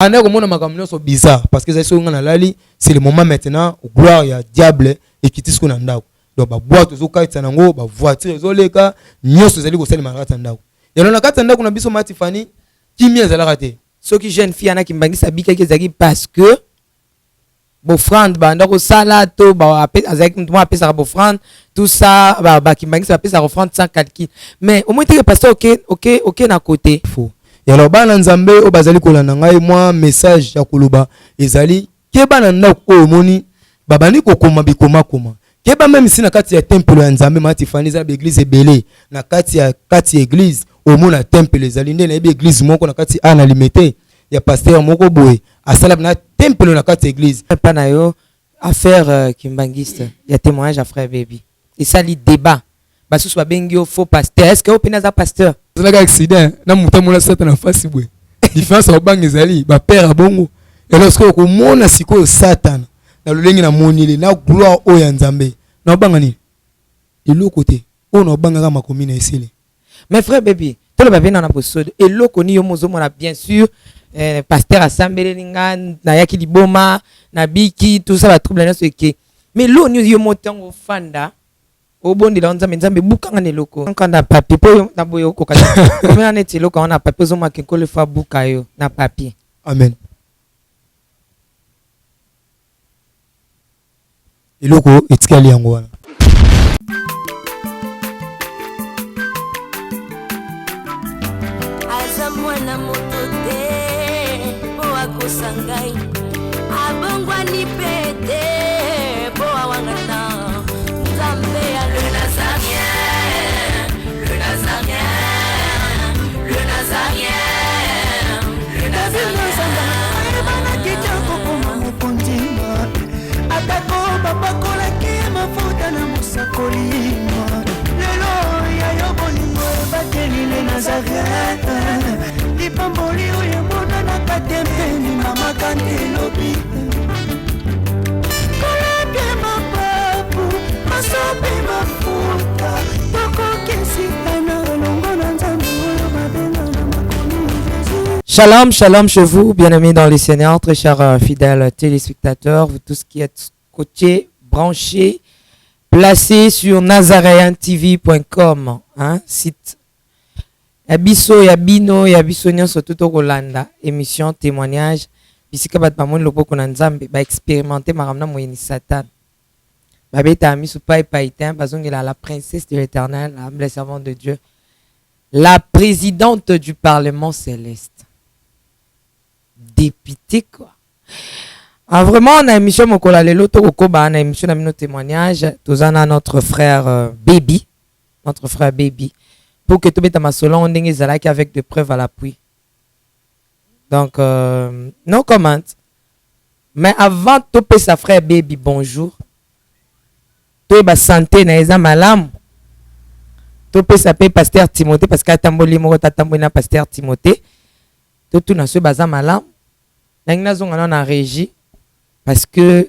Anda comme on a makamno so bizarre parce que ça c'est le moment maintenant où gloire ya diable et qui tisco nandao. Donc ba boîte zo kaita nango ba voiture zo leka nyoso zali ko sali makata ndao. Et on a kata ndao kuna biso matifani kimia zala raté. Ceux qui jeune fille ana ki mbangisa bika ki zaki parce que bofrande banda ko sala to ba azaki moi apesa ka bofrande tout ça ba ki mbangisa apesa offrande sans calcul. Mais au moins que pasteur OK na côté faux. Et alors bana nzambe o bazali kolanda ngai moi message ya koloba ezali ke bana ndako o moni babani kokoma bikoma koma ke ba même si na kati ya temple ya nzambe matifani za église ebele na kati ya église o mona temple ezali nde na église moko na kati ana limité ya pasteur moko boye asala na temple na kati église pas na yo affaire kimbangiste ya témoignage à frère baby et ça li débat basus ba bengio faux pasteur est-ce que opina za pasteur c'est un accident na muta mona sata na fasi boye différence au bang ezali ba père abongo et lorsque ko mona siko satan na lolengi na monile na gloire o ya nzambe na banga ni ilo côté on na banga ka makomi na esile. Mais frère baby to le bavena na posode et loko ni yo mozo mona bien sûr pasteur assemblée ninga na yaki liboma na biki tout ça va trouble na ce que mais lo ni yo motango fanda obondi la nzambe nzambe bukanga ne loko nkanda papier po na boyo ko kata mena neti loko na papier zo ma ke ko le fa buka yo na papier. Amen. Iloko etikali yango wana azamwana motote po akosangai abongwani pete po awangana nzambe ya le nazarien le nazarien le nazarien le nazarien bana kitoko kuma mukundima atako babakolaki mafuta na musakolima lelo ya yobolingo bateli le nazarien lipamboli oyo mona na katempeni mama kandelobi kolabye mapapu masope mafuta tokokesikana longo na nzambe oyo babenga na makomi Jésus. Shalom, shalom chez vous, bien-aimés dans les Seigneurs, très chers fidèles téléspectateurs, vous tous qui êtes coachés, branchés, placés sur nazareantv.com, hein, site. Yabiso, yabino, yabiso nyonso tout Rolanda, émission, témoignage, bisika bat pamon lopo konanzambe, ba expérimenter maramna moyeni satan. Ba beta misu pai paitin, bazongela la princesse de l'Éternel, la humble servante de Dieu, la présidente du Parlement céleste. Député quoi. Ah, vraiment, on a émission Mokola Lelo, Tokoba, on a émission nos témoignages. Tous on a notre frère Baby. Notre frère Baby. Pour que tout le monde soit on est avec des preuves à l'appui. Donc, no comment. Mais avant, topé sa frère Baby, bonjour. Topé santé, na malam. Topé sa paix pasteur Timothée, parce qu'à Tamboli, moi, Tamboli, na pasteur Timothée. Tout na ce bazar malam. Na régie. Parce que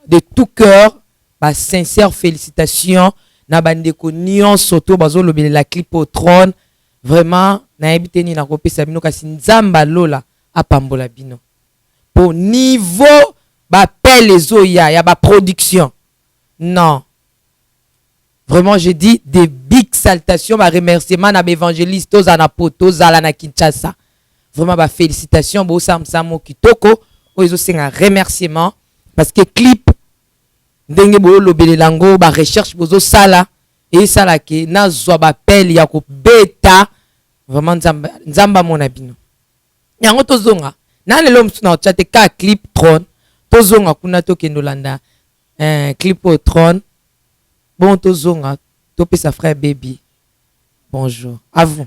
de tout cœur, sincère félicitations. Na bandeko nyon soto bazo lobele la clip au trône. Vraiment, na ebité ni na kopé sabino kasi nzamba lola apambola bino. Pour niveau ba pelle les oya ya ba production. Non. Vraiment, j'ai dit des big salutations, ba remerciements na évangéliste aux anapoto zala na Kinshasa. Vraiment ba félicitations bo sam samo kitoko. Oizo senga remerciement parce que clip ndenge bo lobele lango ba recherche bozo sala et sala ke na zwa ba pelle ya ko beta vraiment nzamba mona bino yango tozonga na lelo msuna chate ka clip trône tozonga kuna to kendolanda clip au trône bon tozonga to pesa frère Baby bonjour à vous.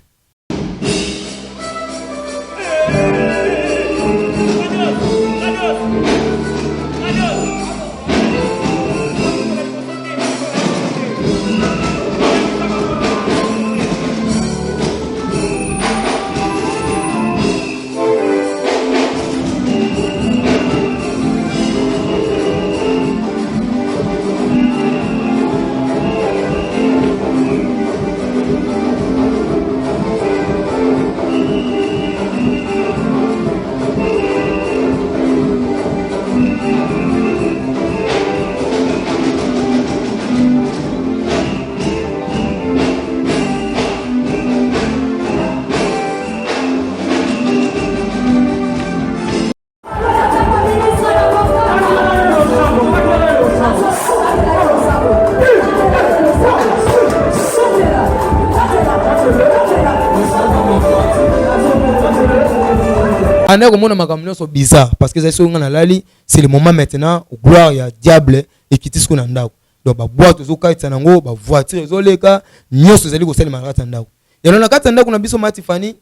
bande komona makambo nyonso bizarre parce que ça nga na lali c'est le moment maintenant gloire ya diable ekiti siko na ndako donc ba boîte ozokaitisa nango ba voiture ezoleka nyonso ezali kosalema na kati ya ndako elo na kati ya ndako na biso matifani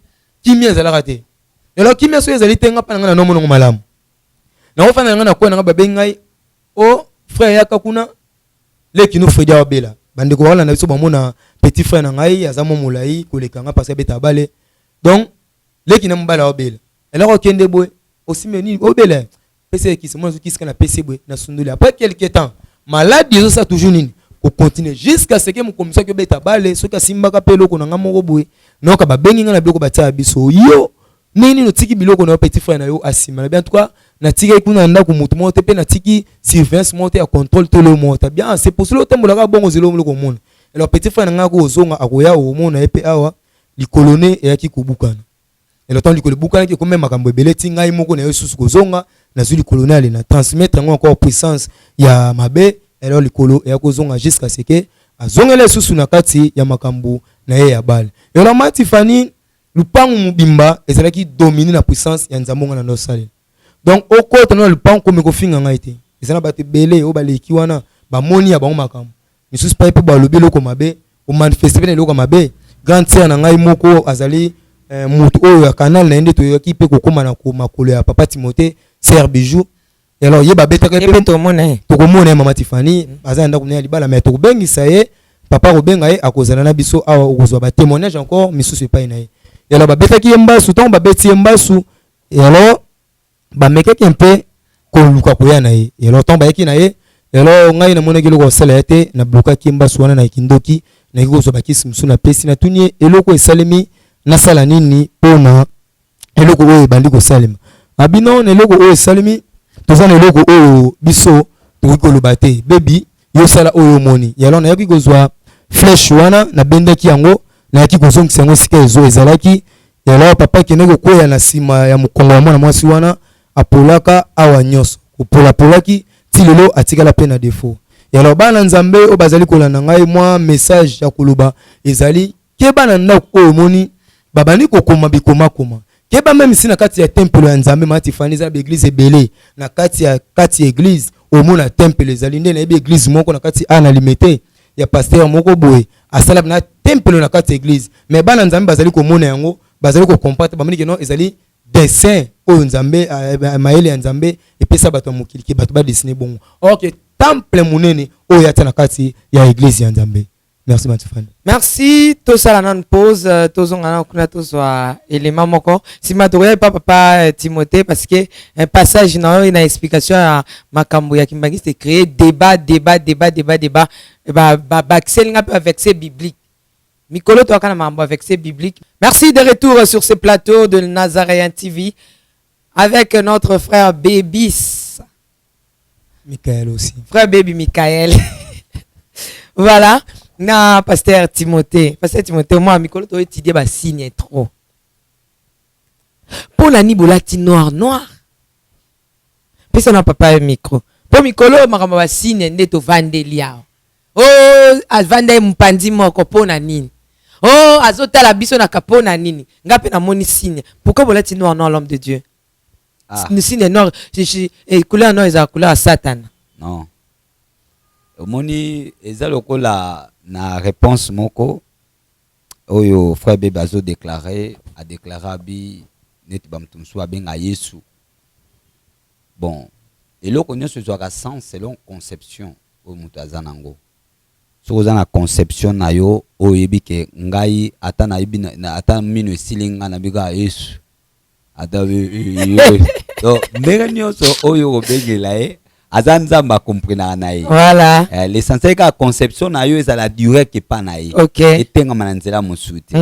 kimia ezalaka te elo kimia so ezali te nga mpa na nga na nomo nango malamu na ofana na nga na koya na nga babengi ngai o frère yaka kuna leki no Fredi Abela bande ko wala na biso bamona petit frère na ngai azamo molai koleka nga parce que beta bale donc leki na mbala Abela ela ko kende boy osimeni Obela pese ki se mo ki na pese boy na sunduli après quelque temps maladie zo ça toujours nini ko continuer jusqu'à ce que mon commissaire que beta bale so ka simbaka pelo ko na nga moko boy non ka babengi nga na biloko batia biso yo nini no tiki biloko na petit frère na yo asima bien en tout cas na tiki kuna ndako mutu mo te pe na tiki surveillance mo te ya contrôle tout le monde bien c'est pour cela que tembo la bongo zelo muloko mona alors petit frère na nga ko zonga akoya o mona epe awa likolone e yaki kubukana et le temps likolo bukana ki ko même makambo ebele tinga imoko na yo susu ko zonga na zuli colonial na transmettre encore puissance ya mabe alors likolo e yako zonga jusqu'à ce que azongela susu na kati ya makambo na ye ya bale et la matifani lupangu mubimba ezalaki dominer la puissance ya nzambonga na nosale donc okota na lupangu comme ko finga ngai te ezana bate belé o baleki wana ba moni ya bango makambo misusu pa pe ba lobi loko mabe o manifester pe loko mabe grand sœur na ngai moko azali mutu oyo ya canal na ende to yoki pe kokoma na ko makolo ya papa Timothée Sœur Bijou et alors yeba betaka pe to komona mama Tifani azanda kunya libala mais to kobengisa ye papa kobenga ye akozana na biso awa okozwa ba témoignage encore misusu pa ina ye et alors babetaki mbasu tant babeti mbasu et alors bamekaki un peu koluka koya na ye et alors tant bayaki na ye et alors ngai na monaki loko sala te na blokaki mbasu wana na kindoki na kikozwa bakisi musu na pesi na tunie eloko esalemi na sala nini pona eloko oyo ebandi kosalema abino na eloko oyo esalemi toza na eloko oyo biso tokoki koloba te bebi yo sala oyo omoni et alors nayaki kozwa flèche wana na bendaki yango nayaki kozongisa yango sika ezo ezalaki et alors papa kende kokwea na nsima ya mokongo ya mwana mwasi wana apolaka awa nyonso kopolapolaki ti lelo atikala pe na défaut et alors bana nzambe oyo bazali kolanda ngai mwa message ya koloba ezali keba na ndako oyo omoni babani kokoma bikomakoma keba même si na kati ya temple ya nzambe matifani eza baeglise ebele na kati ya église omona temple ezali nde na yebi église moko na kati ana limité ya pasteur moko boye asala na temple na kati ya église mais bana nzambe bazali komona yango bazali ko comprendre bamoni ke non ezali dessin oyo nzambe maele ya nzambe epesa bato ya mokili ke bato ba dessiner bongo ok temple munene oyo yata na kati ya église ya nzambe. Merci Matifani. Merci. Tout ça là, on pause. Tout ça là, on a tous éléments moko. Si ma touré pas papa Timothée parce que un passage non une explication à makambo ya kimbangi c'est créer débat. Baxel n'a pas vexé biblique. Mikolo toi quand même vexé biblique. Merci de retour sur ce plateau de Nazaréen TV avec notre frère Bébis. Michael aussi. Frère Baby Michael. Voilà. Na pasteur Timothée, moi mikolo to étudier ba signe trop. Pour la nibolati noir. Puis ça n'a pas micro. Pour mikolo makamba ba signe ndeto vandelia. Oh, avande mpandi moko pona nini. Oh, azota la biso na kapona nini. Ngape na moni signe. Pourquoi bolati noir l'homme de Dieu? Le signe noir, et couleur noire est couleur à Satan. Non. Moni eza lokola na réponse moko oyo frère Bebazo déclaré abi neti bamtumsu abenga Yesu. Bon, et lo connait ce soit sens selon conception o mutaza nango. So za na conception na yo oyebi ke ngai ata na ibi na ata mino silinga na biga Yesu. Ata donc ndenge nyonso oyo obengela azanzamba comprendre nae. Voilà. L'essentiel que la conception na yo est à la durée qui pas nae. OK. Et tenga mananzela mosuti.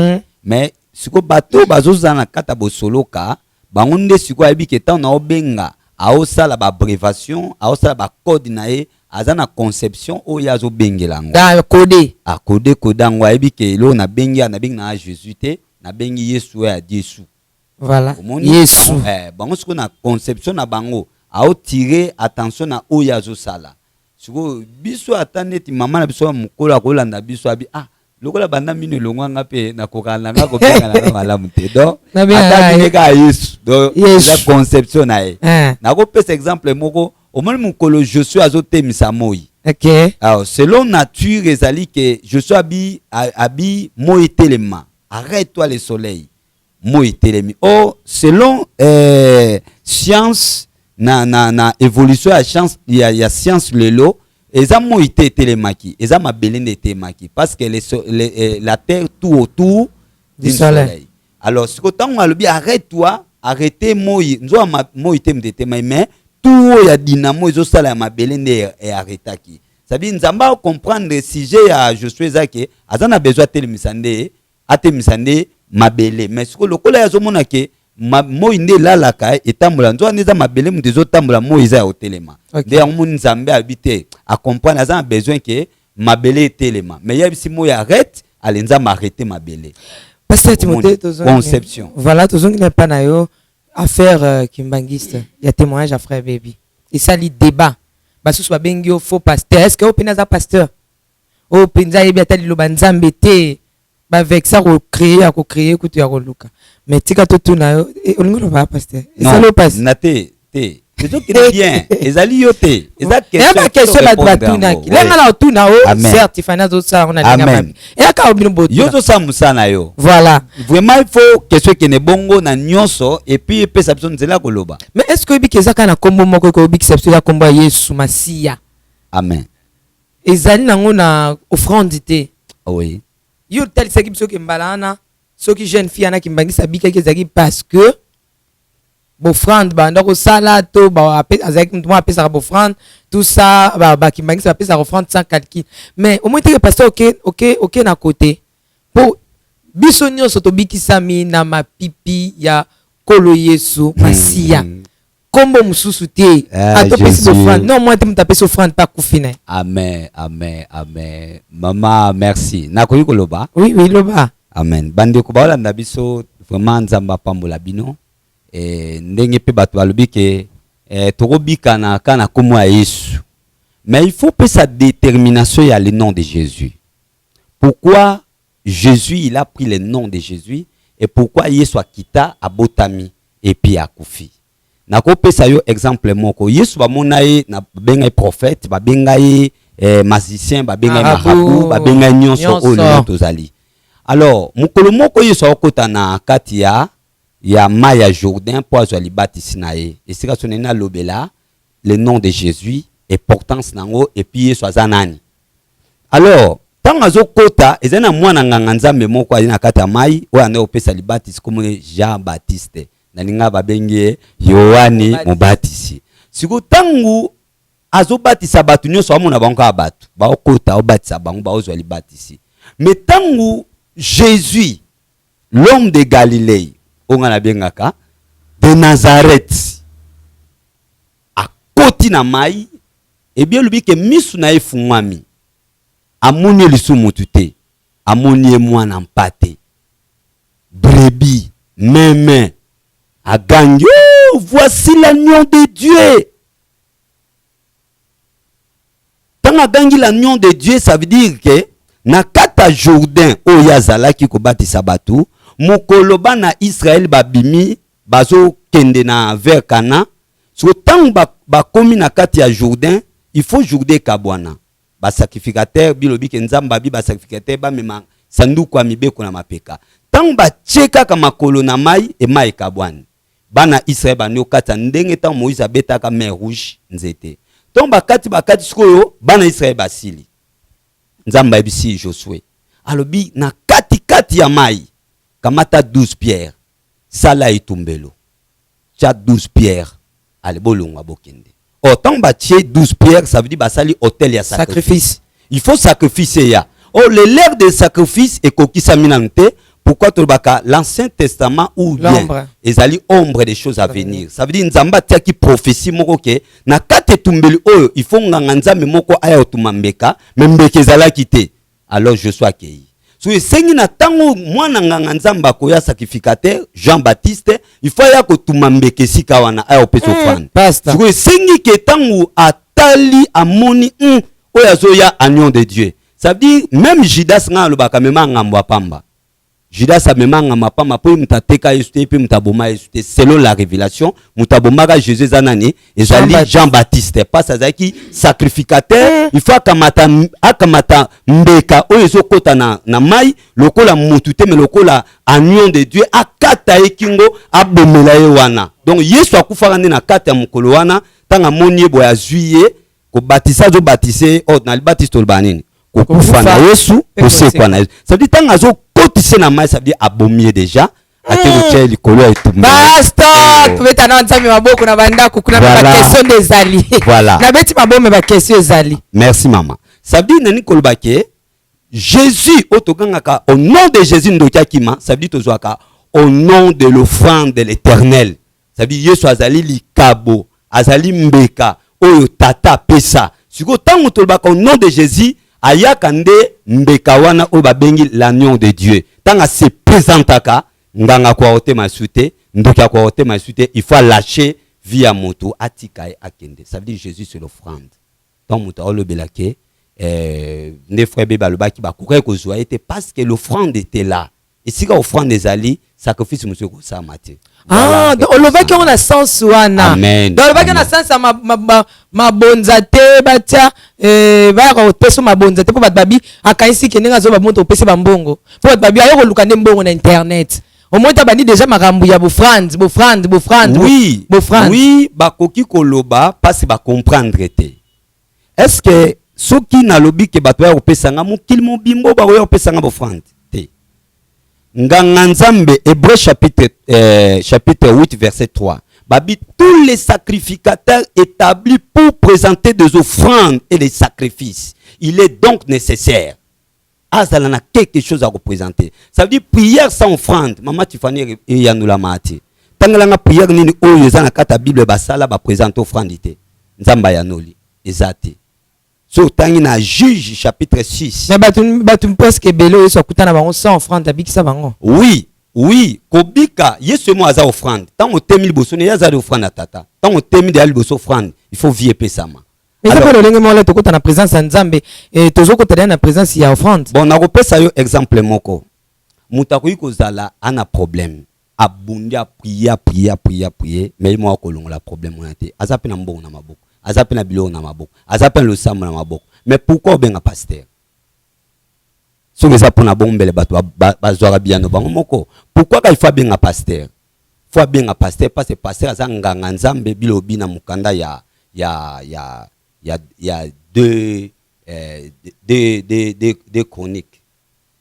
Mais siko bato bazoza na kata bo soloka, bangonde siko ayebi ke ta na obenga, aosala ba abrégation, aosala ba code nae, azana conception o yazo bengelango. Da codé. A codé kodango ayebi ke lo na bengi na Jésus te, na bengi Yesu ya Yesu. Voilà. Yesu. Bango siko na conception na bango. A tirer attention na oyazo sala. Siko biso ataneti mama na biso mukola kolanda biso abi lokola banda mino elongwanga pe na kokana nga kobenga na malamu te donc Na bien, ata ah, bineka Yesu donc Yesu. la conception na ye Hein. na ko pesa exemple moko omoni mukolo Josué azotemisa moi Ok. alors selon nature ezali que Josué abi moi telema arrête-toi le soleil moi telemi oh selon science na évolution ya science ya science lelo eza moi telemaki eza mabele ne temaki parce que la terre tout autour du soleil alors ce que tant alobi arrête-toi arrêtez moi nzo moi temdetema mais tout ya dynamo ezo sala ya mabele ne arrêtaki ça veut dire nzamba comprendre sujet ya Josué zake azana besoin telemisande atemisande mabele mais ce que lokola ya zomona ke moi nde lalaka etambola nzo neza mabele mu dezo tambola moi eza ya hotelema nde ya mu nzambe habité a comprendre azana besoin que mabele etelema mais ya bisi moi arrête alenza m'arrêter mabele Pasteur Timothée, conception voilà, tout n'est pas na yo affaire kimbangiste. Il y a témoignage à frère Baby. Et ça li débat. Basu soit bengio faux pasteur. Est-ce que opena za pasteur? O penza yebi atali lo banzambe te. Ba avec ça ko créer kutu ya luka. Mais tika to tuna yo olingo lo ba pasteur. Et ça le passe. Na te. C'est tout qui est bien. Ezali yo te. Eza question ba tuna ki. Lenga la tuna o certes fana zo ça on a lenga ba. Et aka obino botu. Yo zo sa musana yo. Voilà. Vraiment il faut question qui ne bongo na nyonso et puis perception nzela koloba. Mais est-ce que biki ezaka na kombo moko ko biki perception ya kombo Yesu Masia? Amen. Ezali nango na offrande te. Oui. Yo tel c'est qui soki mbalana soki jeune fille ana kimbangisa bika kezaki parce que bofrande banda ko sala to ba azaki mtu apesa bofrande tout ça ba kimbangisa apesa offrande sans calcul mais au moins que pasteur OK na côté pour biso nyonso to bikisami na mapipi ya kolo Yesu Masia kombo mususu te atopesi offrande non moi te mutapesi offrande pas kufina. Amen. Maman merci nakoyi koloba. Oui loba. Amen. Bande ko ba na biso vraiment nzamba pambola bino ndenge pe bato balobi ke tokobika na kana komo ya Yesu mais il faut que sa détermination y a le nom de Jésus. Pourquoi Jésus il a pris le nom de Jésus et pourquoi Yesu akita abotami et puis akufi. Nakopesa yo exemple moko Yesu ba monaye na benga prophète ba benga magicien ba benga marabout ba benga nyonso o tozali. Alors mukolo moko Yesu akota na kati ya Maya Jourdain pour azali batisi na ye et c'est que na lobela le nom de Jésus et portance nango et puis Yesu azanani. Alors tant azokota ezana mwana nganga nzambe moko ali na kati ya mai o ane opesa libatisi comme Jean Baptiste nalinga babenge Yohani Mubatisi. Siko tangu azobatisa batu nyonso amona bango abatu ba okota obatisa bango ba ozwa libatisi. Mais tangu Jésus l'homme de Galilée onga na bengaka de Nazareth akoti na mai et bien lubi ke misu na efungwami amoni lisumu tuté amoni mwana mpate brebis même à gagner. Voici l'agneau de Dieu. Tant à gagner l'agneau de Dieu, ça veut dire que na kata Jourdain o yazala ki ko batisa batu mokoloba na Israël babimi bazo kende na vers Cana so tant ba komi na kati ya Jourdain il faut Jourdain kabwana ba sacrificateur bilobi ke nzamba bi ba sacrificateur ba mema sanduku ya mibeko na mapeka tant ba cheka ka makolo na mai e mai kabwana bana Israël ba nyokata ndenge tant Moïse abetaka mer rouge nzete tant bakati sikoyo bana Israël basili nzamba ebisi Josué alobi na kati ya mai kamata 12 pierres sala itumbelo cha 12 pierres ale bolongwa bokende autant batie 12 pierres ça veut dire basali hôtel ya sacrifice il faut sacrifier ya le l'air de sacrifice et kokisa minante. Pourquoi tolbaka l'Ancien Testament ou bien ezali ombre des choses à venir. Ça veut dire nzamba tia ki prophétie moko ke na kate tumbeli oyo il faut nganga nzambe moko aya otumambeka membeke ezala kite. Alors je suis accueilli. So esengi na tango mwana nganga nzamba ko ya sacrificateur Jean-Baptiste il faut ya ko tumambeke sika wana aya opeso fan. So esengi ke tango atali amoni oyo azoya agneau de Dieu. Ça veut dire même Judas nga lobaka mema ngambo pamba. Judas a mema ngamba pamba po mutateka Yesu pe mutaboma Yesu selon la révélation mutabomaka Jésus zanani ezali Jean-Baptiste pas ça qui sacrificateur il faut akamata mbeka oyo ezokota na mai lokola mutute mais lokola agneau de Dieu akata ekingo abomela ye wana. Donc Yesu akufaka na kata ya mukolo wana tanga moni boya juillet ko batisa zo batise na baptiste olbanini ko kufa na Yesu ko sekwa na Yesu. Ça veut dire tanga zo kotise na mai, ça veut dire abomier déjà ateruche likolo ya etumba. Basta tubeta na nzambe maboko na bandako kuna ba question des ali. Voilà. Na beti mabome ba question des ali. Merci maman. Ça veut dire nani kolbake Jésus otokangaka au nom de Jésus ndokiakima, ça veut dire tozwaka au nom de l'offrande de l'Éternel. Ça veut dire Yesu azali likabo, azali mbeka oyo tata pesa. Siko tango tolbaka au nom de Jésus ayakande mbeka wana oyo babengi l'agneau de Dieu. Tanga se présentaka nganga kwa ote masute, ndokia kwa ote masute, il faut lâcher via moto atikae akende. Ça veut dire Jésus c'est l'offrande. Tant moto le belake ne frère beba le baki ba courir ko joie était parce que l'offrande était là. Et si ka offrande des ali sacrifice monsieur ko sa maté. Ah, donc le baki on a sens wana. Amen. Donc le baki on a sens ma bonzate batia ba ko peso ma bonzate po babi akaisi kenenga zo ba moto pese ba mbongo. Po babi ayo ko lukande mbongo na internet. Au moins t'as bani déjà makambu ya bofrande. Oui, bofrande. Oui, bakoki koloba parce ba comprendre te. Est-ce que ceux qui na lobi ke bato ya opesanga mukili mobimbo ba ya opesanga bofrande te. Nganga Nzambe Hébreux chapitre 8 verset 3. Babi tous les sacrificateurs établis pour présenter des offrandes et des sacrifices. Il est donc nécessaire azalana quelque chose à représenter. Ça veut dire prière sans offrande. Maman Tiffany et Yanula Mati. Tangalanga prière nini oyo ezana kata Bible basala ba présenter offrande ite. Nzamba yanoli ezate. So tangi na Juge chapitre 6. Mais batum presque belo so kutana bango sans offrande abikisa bango. Oui, kobika yesu mo aza offrande. Tango temi liboso ne yaza offrande tata. Tango temi de liboso offrande, il faut vie pesama. Mais ça peut le lengue mo la tokota na présence ya Nzambe et tozoko tena na présence ya offrande. Bon na kopesa yo exemple moko. Mutakoyi kozala ana problème. Abundia prier mais moi kolongola problème on été. Azape na mbongo na maboko. Azape na bilo na maboko. Azape le sam na maboko. Mais pourquoi benga pasteur? So les apona bombele bato bazwara biano bango moko. Pourquoi il faut benga pasteur? Faut benga pasteur parce que pasteur azanga Nzambe bilobi na mukanda ya deux chroniques.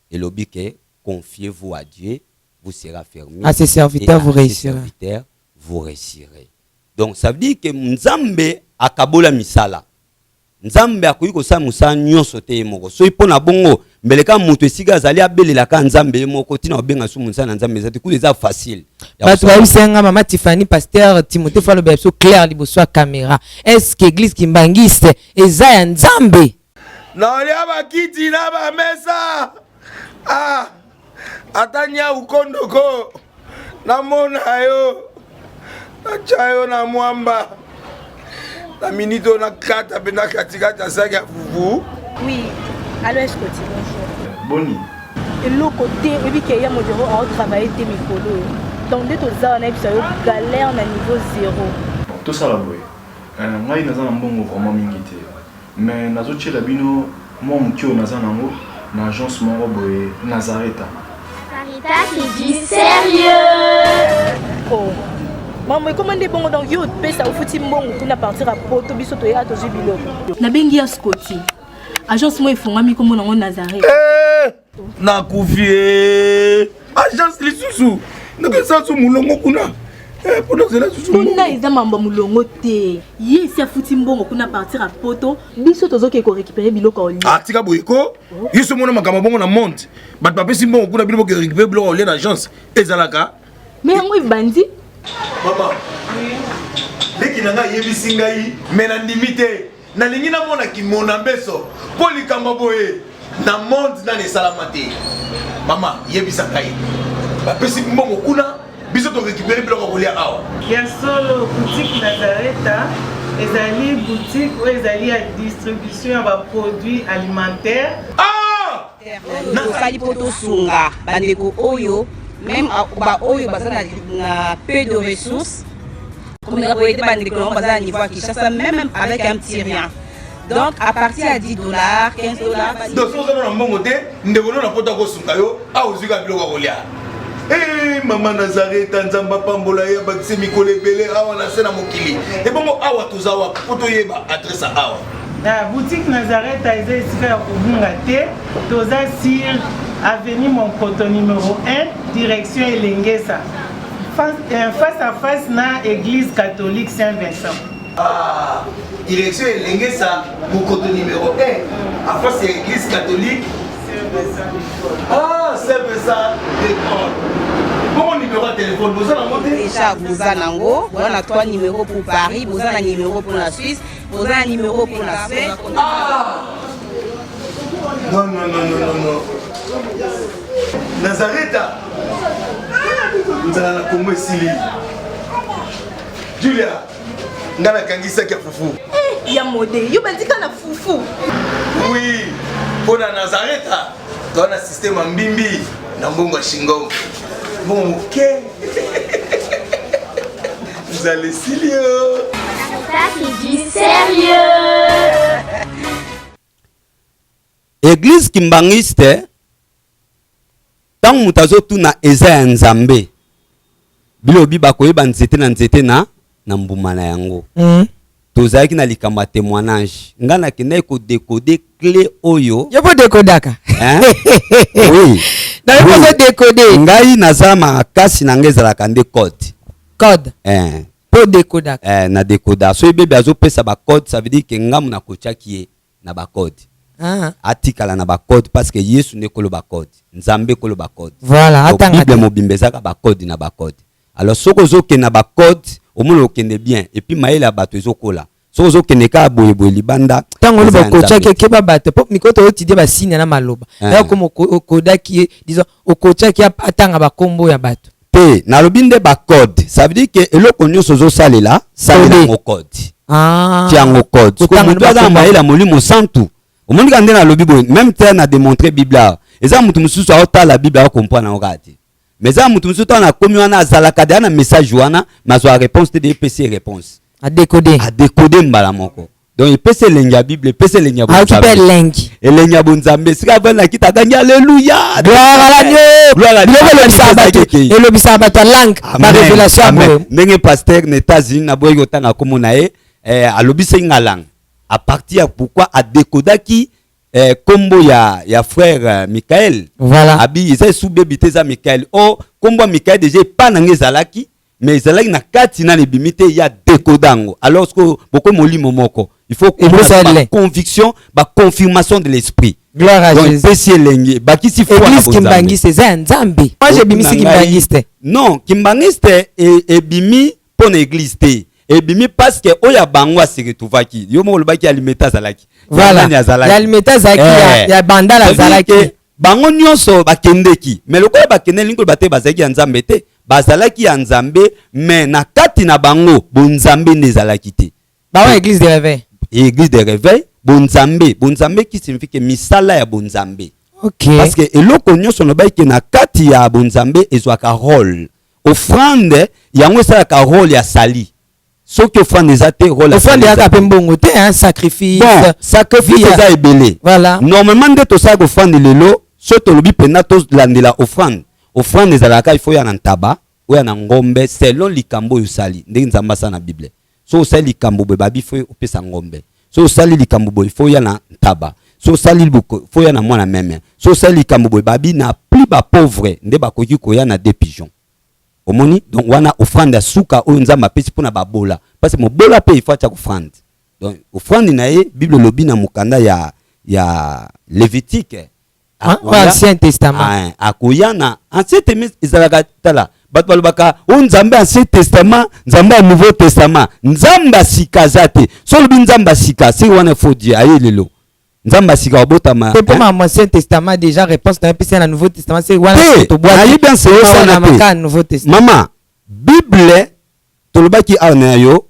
Et l'obike, confiez-vous à Dieu, vous serez fermé. À ses serviteurs, vous réussirez. Vous réussirez. Donc, ça veut dire que Nzambe akabola misala. Nzambe akoyi ko sa musa nyonso te moko. So ipona bongo, mbeleka mutu esiga azali abelela ka Nzambe moko tina obenga su musa na Nzambe zati kuza facile. Bato ba usenga mama Tiffany pasteur Timothée Falo beso clair liboso ya caméra. Est-ce que église kimbangiste eza ya Nzambe? Na lia bakiti na ba mesa. Ah. Atanya ukondoko. Na mona yo. Na chayo na mwamba. La minito na kata bena katikata saki ya fufu. Oui, alors est-ce que tu bonjour. Boni. Et l'autre côté, et puis qu'il y a mon bureau à travailler tes micros. Donc dès que tu as un épisode galère na niveau 0. Tout ça là boy. Moi il nazana mbongo vraiment mingité. Mais nazo tchela bino moi mutio nazana ngo na agence mongo boy Nazareta. Sarita c'est du sérieux. Oh. Maman, comment est bon donc yo pesa au fouti mbongo kuna partir à poto biso to ya to jibilo. Na bengi ya Scotty. Agence moi ifungami comme na Nazareth. Na kufie. Agence lisusu. Donc ça sou mulongo kuna. Pendant cela sou. Kuna eza mamba mulongo te. Yesi ya fouti mbongo kuna partir à poto biso tozo ke ko récupérer biloko oli. Ah tika boyeko. Yeso mona makama bongo na monte. Bat papa si mbongo kuna biloko ke récupérer biloko oli na agence. Ezalaka. Mais moi bandi. Maman, dès qu'il a yebisi ngai, mais na limité, na lingi na mona ki mona beso, poli kamba boye, na monde na ne salamate. Maman, yebisa ngai. Ba pesi mbongo kuna, biso to récupérer biloko kolia awa. Ya solo boutique Nazareta, ezali boutique où ezali à distribution ya ba produits alimentaires. Ah! tosali mpo tosunga bandeko oyo même baoyo baza na peu de ressources comme nga boyete bandeko nango baza na niveau ya Kinshasa même avec un petit rien. Donc à partir à 10 $, 15 $. Donc soki ozana na mbongo te ndeko no na poto kosunga yo aozwika biloko kolia. Mama Nazareta nzamba pambola ye bakise mikolo ebele awa na se na mokili. Ebongo awa tozawa po toyeba adresse awa. La boutique Nazareta eza esika ya kobunga te. Toza sur avenue Monkoto numéro 1 direction Elengesa. Face à face na église catholique Saint-Vincent. Direction Elengesa Monkoto numéro 1 en face de l'église catholique Saint-Vincent d'école. Bon numéro de téléphone, vous en avez déjà, vous en avez on a 3 numéros pour Paris, vous en avez un numéro pour la Suisse, vous en avez un numéro pour la Suède. Non. Nazareta. Nous allons la Congo Sili. Julia, nous allons kangisa kia fufu. Ya modé, yo bandika na fufu. Oui, pour la Nazareta, dans le système Mbimbi, dans Bongo Shingo. Bon, ok. Vous allez sérieux. Ça, c'est du sérieux. Église kimbangiste, tant mutazo tuna eza ya nzambe. Bilobi bakoyeba nzete na mbuma na yango. Tozaki na likamba témoignage. Ngana kene ko décoder clé oyo. Yo po décodaka. Oui. Na yo po décoder. Ngai nazama kasi na ngezala kande code. Code. Po décodaka. Na décoda. So bébé azo pesa ba code, ça veut dire que ngamu na kochaki ye na ba code. Atikala na ba code parce que Yesu ne kolo ba code. Nzambe kolo ba code. Voilà, atanga. Bible mobimbezaka ba code na ba code. Alors soko zo ke na ba code omulo kende bien et puis maela bato ezokola so zo kende ka boye libanda tango lo bakocha ke ba bato pop mikoto otide ba signe na maloba ya komo kodaki disons okocha ki atanga ba kombo ya bato pe na lobinde ba code ça veut dire que eloko nyonso zo salela mo code tiango code ko mutu aza maela molimo santu omoni kande na lobi boye même terre na démontrer bible eza mutu mususu aota la bible a comprendre na okati. Mais ça, mutu musuto na komi wana azalaka de na message wana mazwa réponse te de PC réponse à décoder mbala moko. Donc il peut se lenga bible, il peut se lenga bonzambe. Ah, tu peux lengi. Et lenga bonzambe, sika bana kita gagner alléluia. Gloire à Dieu. Gloire à Dieu. Le sabbat. Et le sabbat langue ma révélation. Ndenge pasteur na États-Unis na boyo yotanga komona alobisa ngalang. À partir pourquoi a décodaki kombo ya frère Michael. Voilà. Abi isa soube biteza Michael. Oh kombo Michael déjà pas na ngezalaki mais zalaki na kati na libimité ya décodango. Alors que beaucoup molimo moko il faut que conviction, ba confirmation de l'esprit. Gloire à Jésus. Église Kimbangi c'est nzambe. Moi j'ai bimisi Kimbangiste. Non, Kimbangiste et bimi pour l'église té. Et bimi parce que oya bangwa seretuvaki. Yo mo lobaki alimeta zalaki. Voilà. Ya alimeta zalaki ya bandala zalaki. Bango nyonso bakendeki. Mais lokola bakende lingo bate bazaki ya nzambe te. Bazalaki ya nzambe mais na kati na bango bonzambe nezalaki te. Ba église de réveil. Église de réveil bonzambe. Bonzambe qui signifie que misala ya bonzambe. OK. Parce que eloko nyonso no bayike na kati ya bonzambe ezwaka rôle. Offrande yango esalaka rôle ya sali. Ce que offrande ezate rôle. Offrande ya kapembongo te un sacrifice. Bon, sacrifice eza ebele. Voilà. Normalement de to sa offrande lelo, so to lobi pena to landela offrande. Offrande ezalaka il faut ya na ntaba, ou ya na ngombe selon likambo yo sali. Ndenge nzamba sa na Bible. So osali likambo be babi faut opesa ngombe. So osali likambo bo il faut ya na ntaba. So osali libuko faut ya na mwana meme. So osali likambo bo babi na plus ba pauvre nde bakoki ko ya na deux pigeons. Omoni donc wana offrande suka o nzamba pesi pona babola parce que mobola pe il faut cha offrande. Donc offrande na ye Bible lobi na mukanda ya Lévitique. Ancien Testament. Akoyana Ancien Testament izalaka tala bato balobaka o nzambe Ancien Testament nzambe Nouveau Testament nzamba sika zate so lobi nzamba sika c'est wana faut dire aye lelo nzamba sika obotama c'est pour Ancien Testament déjà réponse dans le Nouveau Testament c'est wana to bois ayi bien c'est ça na Nouveau Testament maman Bible to lobaki ana yo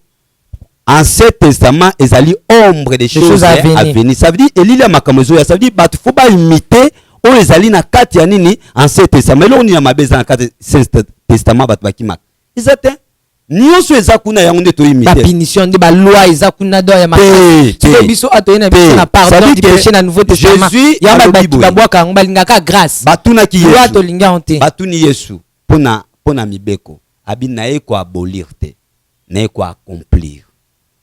Ancien Testament ezali ombre des choses à venir. Ça veut dire elila makamezo ça veut dire bato faut pas imiter oyo ezali na kati ya nini ancien testament eloko nini ya mabe eza na kati saint testament bato bakimaka eza te nyonso eza kuna yango nde toyimite bapunition nde baloi eza kuna do ya makasi biso atoye na biso na pardon du péché na nouveau testament ya bato babwaka yango balingaka grâce batunaki yesu loi tolingi yango te batuni yesu mpona mibeko abi naye koabolir te naye koaccomplir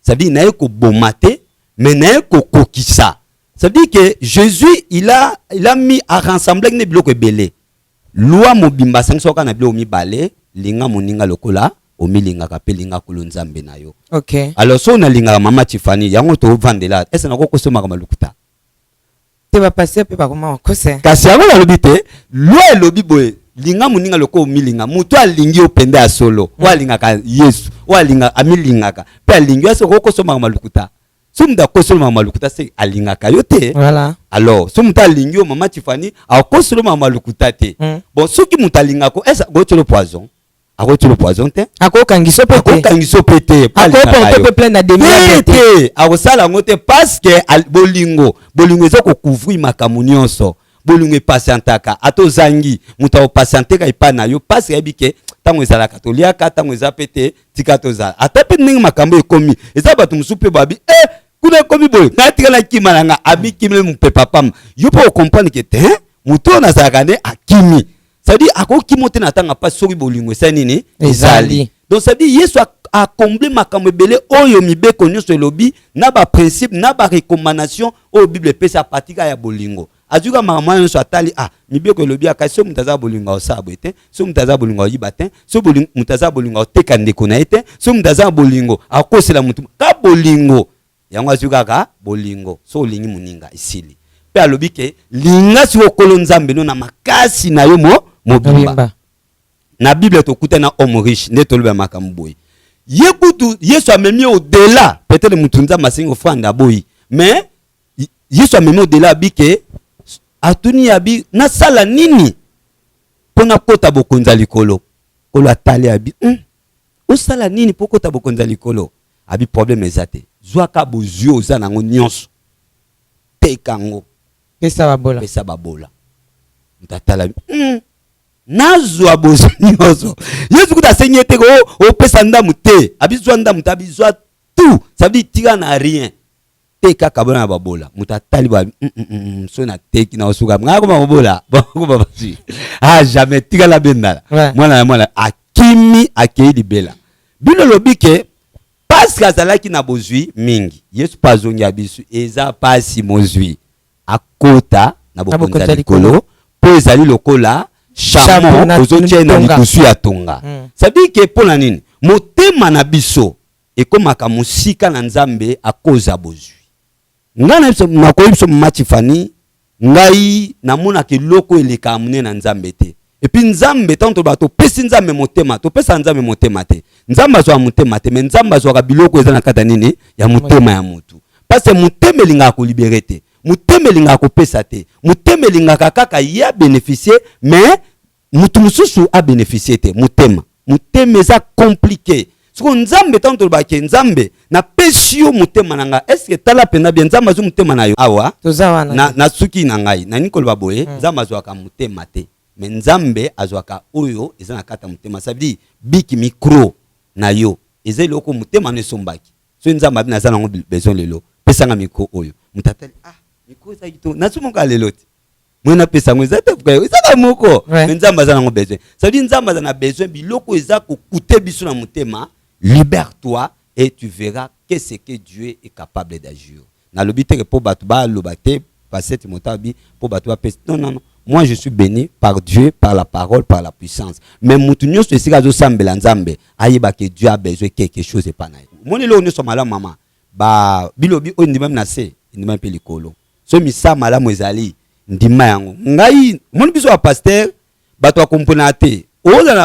ça veut dire naye koboma te mais naye kokokisa. Ça veut dire que Jésus, il a mis à rassembler les blocs belé. Loi mobimba sang soka na bilo mi balé, linga moninga lokola, omi linga kapé linga kulunzambe na yo. OK. Alors so na linga mama Tiffany, yango to vandela. Est-ce na ko kosoma kama lukuta? Te va passer pe ba comment kose. Kasi yango na lobité, loi lobi boye, linga moninga loko omi linga, muto alingi opende a solo. Wa linga ka Yesu, wa linga ami linga ka. Pe alingi est-ce ko kosoma kama lukuta? Si vous avez mama lukuta c'est alinga kayote. Voilà. Alors, si vous avez lingio mama Tiffany, a kosolo mama lukuta te. Bon, ce qui muta linga ko est-ce que le poison? A ko le poison te? A ko kangiso pete. A ko kangiso pete. A ko porte plein na demi te. A ko sala ngote parce que bolingo eza ko couvrir makamunionso. Bolingo e patientaka. Ato zangi muta o patienteka ipana yo parce que ebike tango ezala katoliaka tango eza pete tikatoza ata pe ningi makambo ekomi eza bato musupe babi kuna ekomi boye natika na kima nanga abi kimle mpe papam yo po comprendre que te muto na zakane akimi ça dit akoki mote na tanga pas soki bolingo esa nini ezali donc ça dit Yesu a comblé makambo ebele oyo mibeko nyonso elobi na ba principe na ba recommandation o Bible pesa patika ya bolingo azuka mama nyonso atali mibeko elobi aka so mutaza bolingo osabo ete so mutaza bolingo yiba te so mutaza bolingo oteka ndeko na ete so mutaza bolingo akosela mutu ka bolingo yango azuka ka bolingo so olingi muninga isili pe alobi ke linga si okolo nzambe no na makasi na yo mobimba na Bible tokuta na homme riche nde toloba makambo boy yekutu Yesu amemi au-delà peut-être mutu nzambe asingo franda boy mais Yesu amemi au-delà bike atuni yabi na sala nini pona kota bokonza likolo kolo atali abi o sala nini poko kota bokonza likolo abi problème ezate zwaka bozio oza nango nyonso tekango pesa babola mtatala nazwa bozio nyonso Yesu kuta senyete ko o pesa ndamu te abi zwa ndamu tabi zwa tout ça veut dire tira na rien teka kabona babola mutatali ba so na teki na osuka ngako babola bako babasi jamais tika la bendala mwana akimi akei libela bino lobike parce que azalaki na bozui mingi Yesu pazongi abisu eza pasi mozui akota na bokonza likolo po ezali lokola chamo ozotie na likusu ya tonga ça dit que pona nini motema na biso ekomaka musika na nzambe akoza bozui ngana nakoyebisa mama Tiffany ngai namona ke loko eleka amune na nzambe te et puis nzambe tanto bato pesi nzambe motema to pesa nzambe motema te nzambe azwa motema te mais nzambe azwa biloko eza na kata nini ya motema ya mutu parce que motema elinga ko libérer te motema elinga ko pesa te motema elinga kaka ya bénéficier mais mutu mususu a bénéficier te motema eza compliqué. Siko nzambe tanto bake nzambe na pesio mutema nanga est-ce que tala pena bien nzambe zo mutema na yo awa tozawana na suki na ngai na nikolo baboye nzambe azwaka mutema te mais nzambe azwaka oyo eza na kata mutema ça veut dire biki micro na yo eza loko mutema ne sombaki so nzambe abina za nango besoin lelo pesa nga micro oyo mutatali micro za kito na sumoka lelo te mwana pesa ngo eza te fuka eza ka moko nzambe za nango besoin ça veut dire nzambe za na besoin biloko eza ko kuté biso na mutema. Libère-toi et tu verras qu'est-ce que Dieu est capable d'agir. Na lobite que pour batba lobate passer Timotabi pour batba non. Moi je suis béni par Dieu, par la parole, par la puissance. Mais mutunyo se sika zo sambela nzambe ayeba que Dieu a besoin de quelque chose et pas na. Moni lo ne somala mama ba bilobi o ndima na se ndima pe likolo. So misa mala mwezali ndima yango. Ngai moni biso wa pasteur bato akompona te.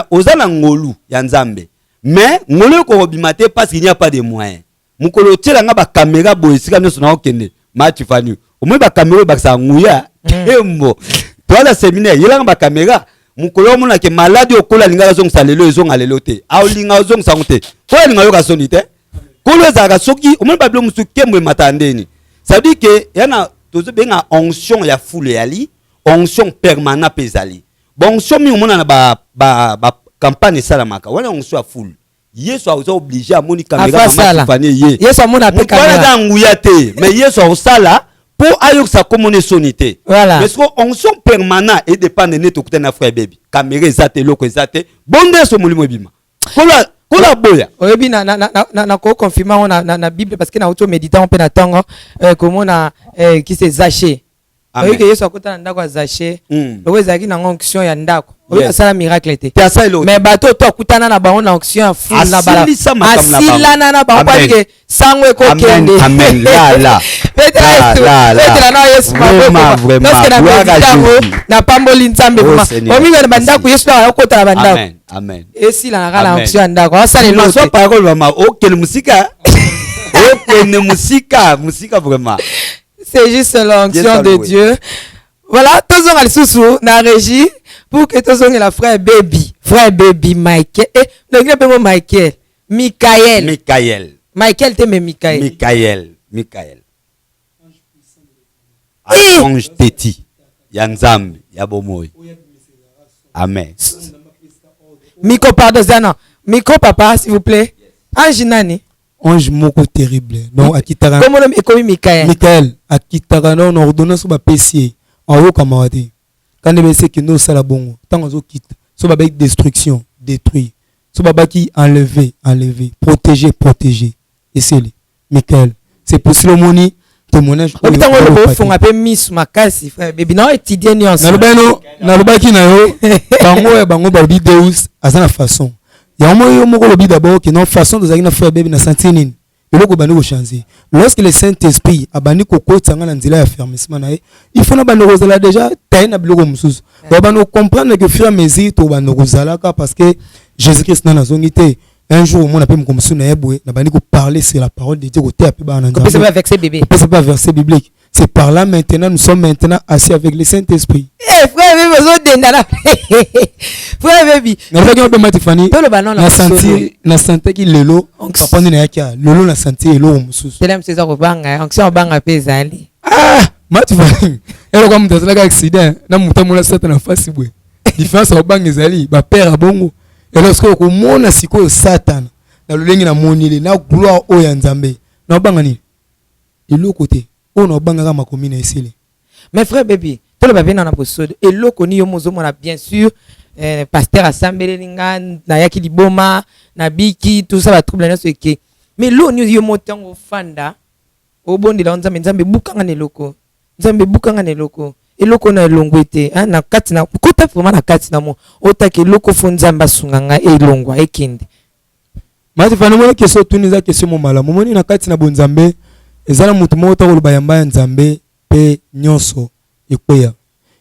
Ozana ngolu ya nzambe. Mais ngolo ko bimate parce qu'il n'y a pas de moyens. Mukolo tela nga ba caméra boy sika nso na okende. Ma Tiffany. Au moins ba caméra ba sa nguya. Embo. Toi la séminaire, yela nga ba caméra. Mukolo mona ke malade okola linga zong salelo ezonga lelo te. A linga zong sangote. Ko linga yo ka soni te. Ko lo za ka soki, au moins ba blo musu kemwe matandeni. Ça dit que yana tozo benga onction ya foule yali. onction permanent pesali bonction mi omona na ba campagne salamaka wala onction full yeso a obligé à moni caméra mama fane ye yeso amona pe caméra wala nguya te mais yeso au sala pour ayo sa commune sonité voilà parce que onction permanent et dépend de neto kutana frère baby caméra ezate loko ezate bonde so mulimo bima kola boya oyebi na ko confirmer na Bible parce que na auto méditant on peut attendre comment na qui se Zaché oyebi que yeso akota ndako a Zaché loko ezaki na onction ya ndako oyebi asala miracle te mais bato to akutana na bango na onction ya full na bala asilana na bango parce que sango ekokende amen la peut-être na yesu maboko parce que na méditant na pamboli nzambe vraiment omi na bandako yesu akota na bandako amen esila na kala onction ya ndako asala lo so parole mama okele musika okele musika vraiment. C'est juste l'onction de Dieu. Voilà, tous on a le sous na régie pour que tous on ait la frère baby Michael. Et le gars peut Michael. Michael te mais Michael. Ange teti. Yanzam, yabomoy. Amen. Miko pardon Zana. Miko papa s'il vous plaît. Ange nani? Ange moko terrible. Non, akitara. Comment on est Michael? Michael, akitara non ordonnance ba PC. En haut camarade. Quand il sait que nous ça la bon. Tant on quitte. So ba avec destruction, détruit. So ba qui enlever. Protéger. Et c'est lui. Michael. C'est pour ce moni témoignage. Obitango le fond appelle Miss Makasi frère. Baby non étudier nuance. Na lobaki na yo. Bango ba Deus azana façon. Il y a un moment d'abord qui n'a façon de faire faire bébé na santine. Et là qu'on changer. Lorsque le Saint-Esprit a banni coco tanga na nzela ya fermissement na il faut na bano rozala déjà taille na biloko mususu. On va nous comprendre que fur et à mesure to bano rozala parce que Jésus-Christ na zongité un jour mon appelle comme sous na yebwe na banni ko parler c'est la parole de Dieu ko te apé ba na nzela. C'est pas verset bébé. C'est pas verset biblique. C'est par là maintenant, nous sommes maintenant assis avec le Saint-Esprit. Eh frère, baby, vous êtes dendala. Frère, baby. Na santé qui lelo, papa ni na kia, lelo na santé elo mususu. Pelem c'est ça robanga, onction banga pezali. Ah, matifani. Elo comme dans la accident, na mutamula sata na fasi bwe. Différence robanga ezali, ba père abongo. Et lorsque ko mona siko Satan, na lulengi na monile, na gloire o ya Nzambe. Na banga ni. Elo côté. On a bangara ma commune ici. Mais frère baby, tout le baby n'a pas posé. Et l'eau qu'on y a mozo mona bien sûr, pasteur assemblé linga, na yaki liboma, na biki, tout ça va troubler na ce qui. Mais l'eau nous y a monté en fanda, au bon de la nzambe nzambe bukanga ne loko, nzambe bukanga ne loko. Et l'eau qu'on a longwete, hein na katina, kota vraiment na katina mo, ota ke loko fonzamba sunganga e longwa e kinde. Mati fana mo question tuniza question mo mala, mo ni na katina bonzambe. Ezala mutu moko ta koloba yamba ya Nzambe pe nyonso ekweya.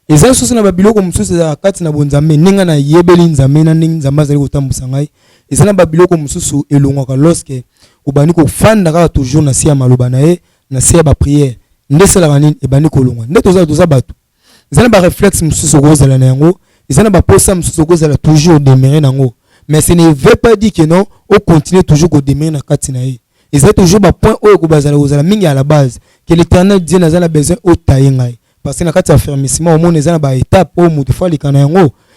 Ezala sosi na babiloko mususu za kati na bonzambe ninga na yebeli Nzambe na ninga Nzambe azali kotambusa ngai. Ezala babiloko mususu elongwaka lorsque obani ko fanda ka toujours na sia maloba na ye na sia ba prière. Ndesela kanini ebani kolongwa. Nde toza batu. Ezala ba réflexe mususu kozala na yango. Ezala ba posa mususu kozala toujours demeurer nango. Mais ce ne veut pas dire que non, on continue toujours ko demeurer na kati na ye. Et c'est toujours un point où il y a à la base que l'Éternel dit qu'il a besoin de tailler. Parce que dans le fermissement, au monde, il y a des étapes où il faut les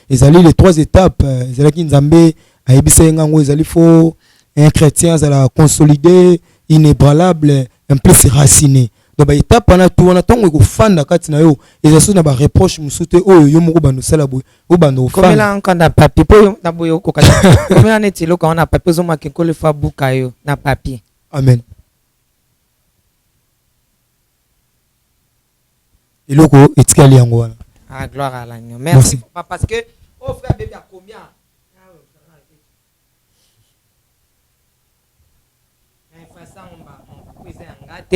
les 3 étapes. Il faut un chrétien consolider, inébranlable, un peu se raciner. Donc, l'étape, on a tout, on attend que fan de Katina yo, et ça n'a pas reproche, musoute, oh, yo mo bano salabo, oh bano fan. Comme là, quand on a papier, pour na boyo kokata. Comme là, n'est-il là quand on a papier, on a quelque chose fa bukayo na papier. Amen. Et loko etikali yango wana. Ah gloire à l'agneau. Merci. Parce que oh frère bébé a combien?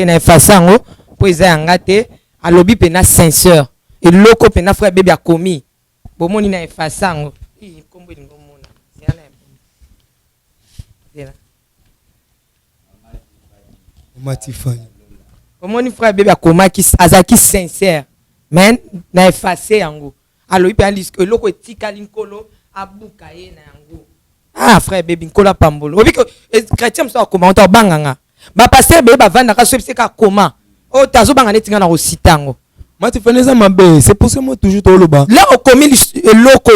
Na façon po eza ngate alobi pena sincère et loko pena frère bébé a commis. Bomoni na façon i kombo lingo mona. C'est Matifani. Comment ni frère bébé a comment qui azaki sincère mais na effacé yango alobi pe andis que loko etika linkolo abuka ye na yango ah frère bébé nkola pambolo obi que chrétien so comment on banganga ba passer bébé ba vanda ka so ka comment o tazo banga netinga na ositango Mati Faneza mabe, c'est pour ça moi toujours to loba. Là au commis loko.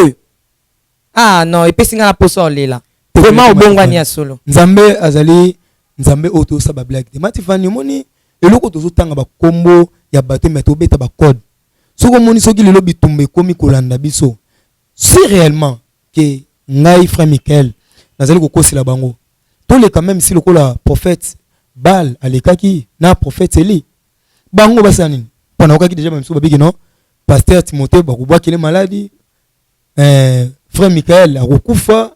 Ah non, et puis singa la poso là. Vraiment au bongwani ya solo. Nzambe azali Nzambe auto sa ba blague. Mati Faneza moni eloko tozo tanga ba kombo ya bato meto beta ba code. Soko moni soki lelo bitumbe komi kolanda biso. Si réellement que ngai frère Michael nazali kokosila bango. Tous les quand même si le prophète Baal alekaki na prophète Eli. Bango basani. Pendant okaki déjà même so babiki non. Pasteur Timothée bakubwa kile maladie. Frère Michael akokufa.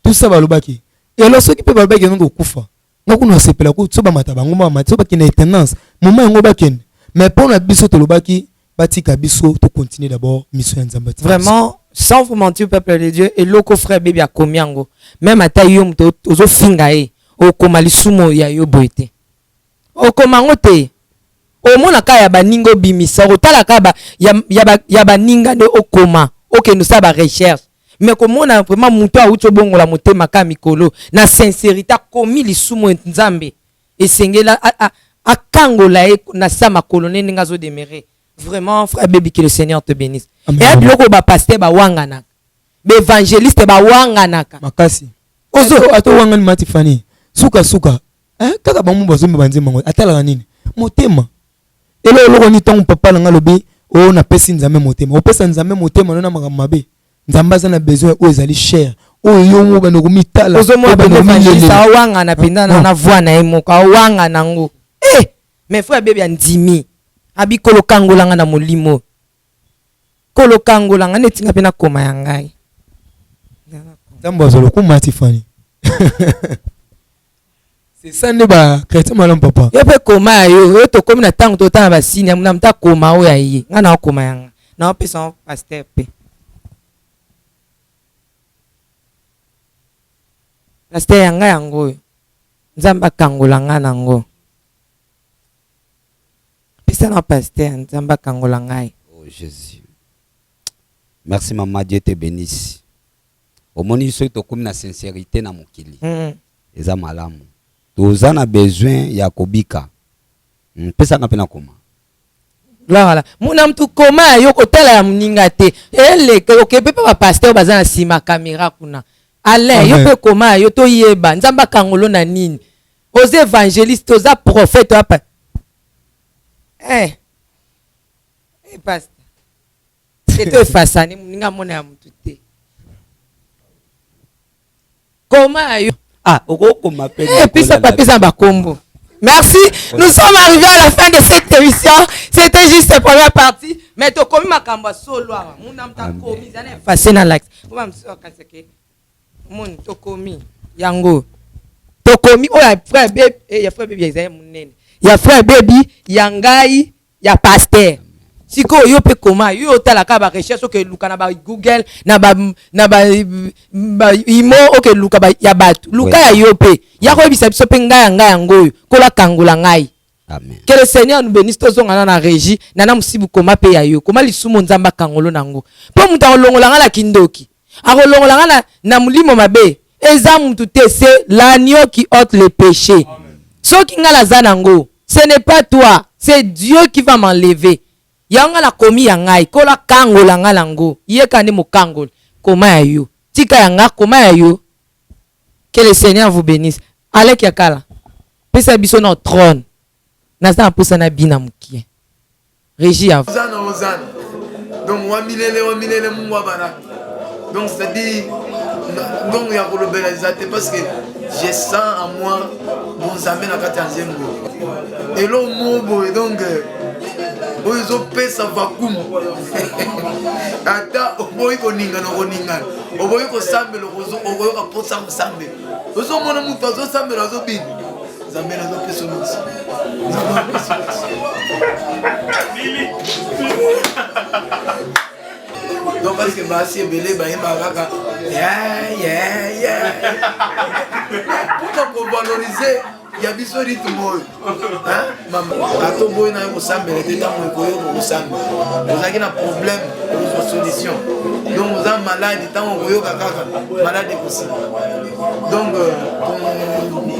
Tout ça balobaki. Et alors ceux qui peuvent balobaki non kokufa. Ngako na sepela ko so ba mata bango ba mata so ba kina éternance. Moment yango ba ken. Mais pour na biso to lobaki batika biso to continuer d'abord mission ya Nzambe. Vraiment sans vous mentir peuple de Dieu et loko frère bébé a komiango. Même ata yo mto ozo finga e. O komali sumo ya yo boite. O komango te. O mona ka ya baningo bimisa o tala ka ba ya baninga de okoma. OK nous ça ba recherche. Mais comme on a vraiment muto a uto bongo la motema ka mikolo na sincérité komi lisumo Nzambe et sengela a kangola e na sama kolone ngazo deméré. Vraiment frère bébé que le Seigneur te bénisse. Et biloko ba pasteur ba wangana. Ba évangéliste ba wangana. Makasi. Ozo ato wangani Mati Fani. Suka kaka bamu bazomba banzema ngo atala nini motema elo loko ni tongo papa na ngalobi o na pesi Nzambe motema o pesa Nzambe motema na makambo mabe Nzambe za na besoin o ezali cher o yo mo bana ko mitala ozo mo évangéliste awanga na pinda na voix na emoka awanga nango mais frère bébé andimi abi kolokangolanga na molimo kolokangolanga netinga pena koma ya ngai Nzambe azolo ko Mati Fani. C'est ça ne ba chrétien malom papa. Yo pe koma yo to komi na tango to tana ba sini na mta koma o ya yi. Nga na koma yanga. Na opesa pasteur pe. Pasteur yanga yango. Nzamba kangola nga nango. Pesa na pasteur nzamba kangola ngai. Oh Jésus. Merci maman, Dieu te bénisse. Au moni so to komi na sincérité na mokili. Eza malamu. Toza na besoin ya kobika. Pesa na pena koma. Voilà. Muna mtu koma yo kotela ya mninga te. Ele ke pepe ba pasteur bazana sima caméra kuna. Ale yo pe koma yo to yeba nzamba kangolo na nini. Aux évangélistes, aux prophètes apa. Pasteur. C'est toi face à mninga mona ya mtu te. Koma yo et puis ça papier ça bakombo. Merci. Nous sommes arrivés à la fin de cette émission. C'était juste la première partie. Mais to komi makamba solo awa. Muna mta komi zana effacer na like. Mwa mso kaseke. Mun to komi yango. To komi o ya frère baby ya frère baby ya munene. Ya frère baby ya ngai ya pasteur. Siko yo pe koma yo tala ka ba recherche que luka na ba Google na ba imo OK luka ba ya batu luka ya yo pe ya ko bisa biso pe ngai yango ko la kangola ngai. Amen. Que le Seigneur nous bénisse tous ngana na régie na musibu koma pe ya yo koma lisumu Nzamba kangolo nango po muta olongola ngala kindoki akolongola ngala na mulimo mabe eza mutu te c'est l'agneau qui ôte les péchés. Soki ngala zanango ce n'est pas toi, c'est Dieu qui va m'enlever. Yanga la komi yangai kola kangola ngalango yeka ni mukangol koma ya yo tika yanga koma ya yo. Que le Seigneur vous bénisse. Alek yakala pesa biso na trône nasa posa na bina mukie régie à vous. Donc wa milele mungwa bana. Donc c'est-à-dire donc ya ko lobela zate parce que je sens en moi bon Nzambe na kati ya nzembo elo mobo donc oyo pesa vacuum ata oboyi koningana oboyi kosambela oboyi kaposa kosambe ozomona mutu azosambela azobini Nzambe azopesa olusi donc parce que basi ebele bayemba kaka pour valoriser ya biso rythme oyo ato boyi na yo kosambela te ntango ekoyoka kosambela ozalaki na problème okozwa solution donc oza malade ntango okoyoka kaka malade ekosila donc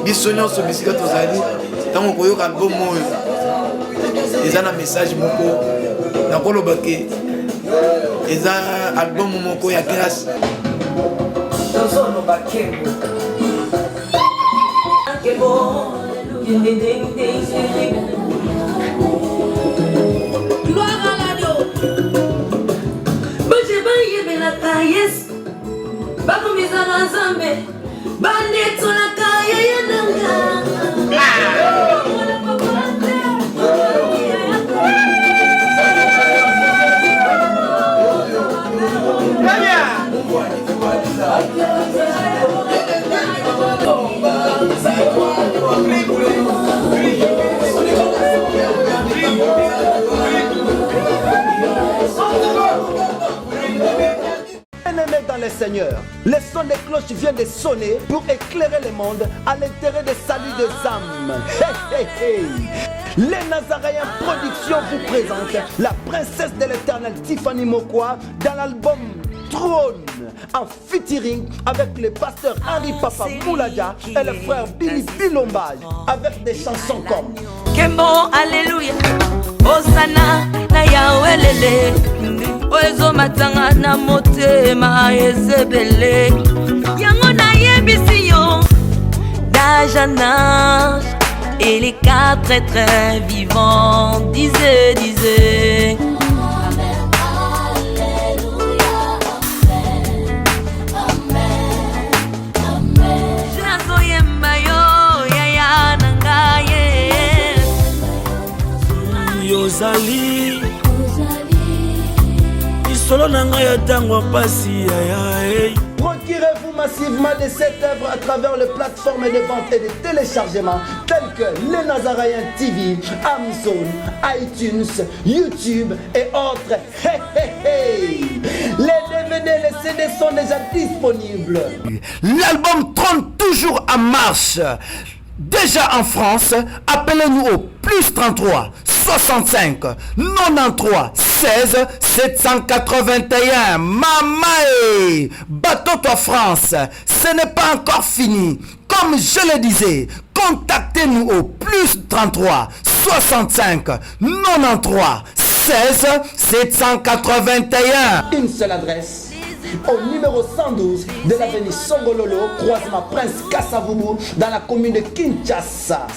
biso nyonso bisika tozali ntango okoyoka album oyo eza na message moko nakoloba ke eza album moko ya classe gloire à l'agneau baje bayebelaka yesu bakomizaka nzambe bandetolaka yaya nanga Bien-aimés dans le Seigneur, le son des cloches vient de sonner pour éclairer le monde à l'intérêt des saluts des âmes. Hey, hey, hey. Les Nazaréens Productions vous présentent la princesse de l'éternel Tiffany Mokwa dans l'album Trône en featuring avec le pasteur Henri Papa Mouladia et le frère Billy Bilombage avec des chansons comme Kembo Alléluia Osana na Yahweh Oezo matanga na motema ezebele Yango na yebisi yo d'âge en âge et les quatre êtres vivants disaient Yozali Isolo nanga ya tango pasi ya Procurez-vous massivement de cette œuvre à travers les plateformes de vente et de téléchargement telles que Les Nazaréens TV, Amazon, iTunes, YouTube et autres. Hey, hey, hey. Les DVD et les CD sont déjà disponibles. L'album trône toujours en marche. Déjà en France, appelez-nous au plus 33 65 93 16 781. Mamae, bateau-toi France, ce n'est pas encore fini. Comme je le disais, contactez-nous au plus 33 65 93 16 781. Une seule adresse. Au numéro 112 de l'avenue Songololo, croisement Prince Kassavubu, dans la commune de Kinshasa.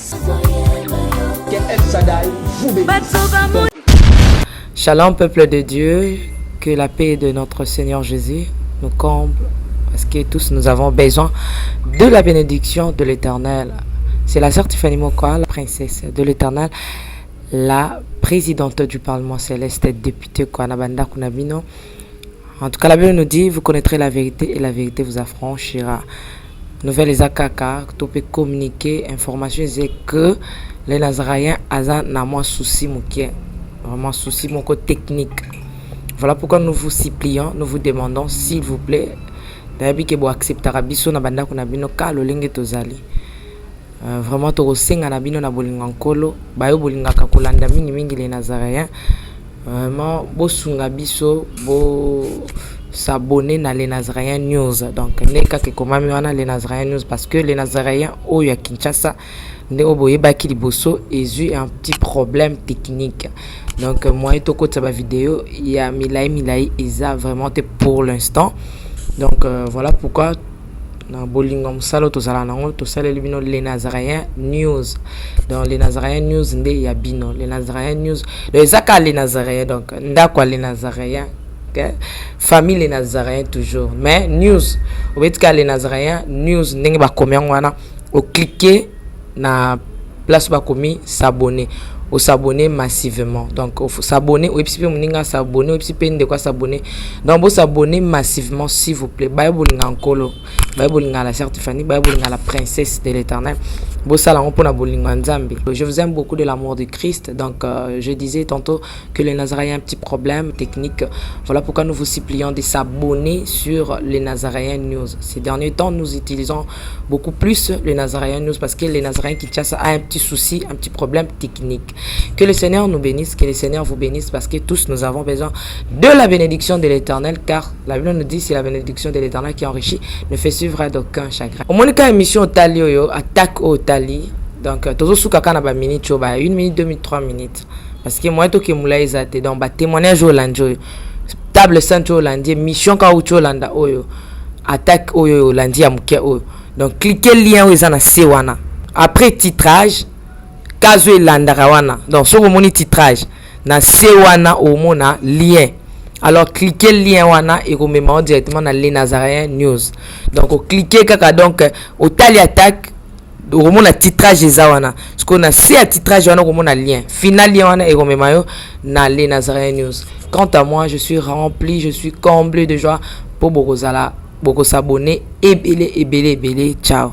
Que El Shaddai vous bénisse. Shalom peuple de Dieu, que la paix de notre Seigneur Jésus nous comble, parce que tous nous avons besoin de la bénédiction de l'Éternel. C'est la sœur Tiffany Mokwa, la princesse de l'Éternel, la présidente du Parlement céleste, députée Kwanabanda Kunabino. En tout cas, la Bible nous dit, vous connaîtrez la vérité et la vérité vous affranchira. Nouvelle Ezakaka, tu peux communiquer, information, c'est que les Nazaréens ont moins souci, vraiment souci, mon côté technique. Voilà pourquoi nous vous supplions, nous vous demandons, s'il vous plaît, d'ailleurs que vous accepterez biso na banda kuna bino ka lolenge tozali. Vraiment to senga na bino na bolinga nkolo, bayo bolinga ka kolanda mingi les Nazaréens. Vraiment, bosunga biso, bo s'abonner na les Nazaréens News. Donc, neka ke komami wana les Nazaréens News parce que les Nazaréens au ya Kinshasa ne oboye baki liboso ezu un petit problème technique. Donc, moi et toko tsaba vidéo, il y a milai eza vraiment pour l'instant. Donc, voilà pourquoi na bolinga musalo tozala nango tosala libino les Nazaréens News. Dans les Nazaréens News nde ya bino les Nazaréens News les aka les Nazaréens donc ndakwa les Nazaréens famille les Nazaréens toujours mais news obetika les Nazaréens News ndenge ba komi wana o cliquer na place ba komi s'abonner au s'abonner massivement donc il faut s'abonner ou puis moninga s'abonner ou puis de quoi s'abonner donc vous s'abonner massivement s'il vous plaît bible ngakolo bible ngala sœur Tiffany bible ngala princesse de l'Éternel je vous aime beaucoup de l'amour de Christ. Donc, je disais tantôt que les Nazaréens ont un petit problème technique. Voilà pourquoi nous vous supplions de s'abonner sur les Nazaréens News. Ces derniers temps, nous utilisons beaucoup plus les Nazaréens News parce que les Nazaréens Kinshasa a un petit souci, un petit problème technique. Que le Seigneur nous bénisse, que le Seigneur vous bénisse parce que tous nous avons besoin de la bénédiction de l'Éternel car la Bible nous dit c'est la bénédiction de l'Éternel qui enrichit, ne fait suivre d'aucun chagrin. Au moins, quand émission au Tali, attaque au Tali, Donc tozo suka kana ba minute cho ba 1 minute 2 minutes 3 minutes parce que moi to ke mula ezate donc ba témoignage Hollande table centre Hollande mission ka ucho Hollande oyo attaque oyo Hollande ya muke oyo donc cliquez lien oyo za na se wana après titrage kazo elandaka wana donc soko moni titrage na se wana omona lien alors cliquez lien wana et remember directement dans les Nazarayen news donc cliquez kaka donc au tali attaque omona titrage ezawana parce qu'on a c'est à titrage wana omona lien final lien wana et remember na les Nazarayen news. Quant à moi, je suis rempli, je suis comblé de joie pour beaucoup s'abonner et belé ciao.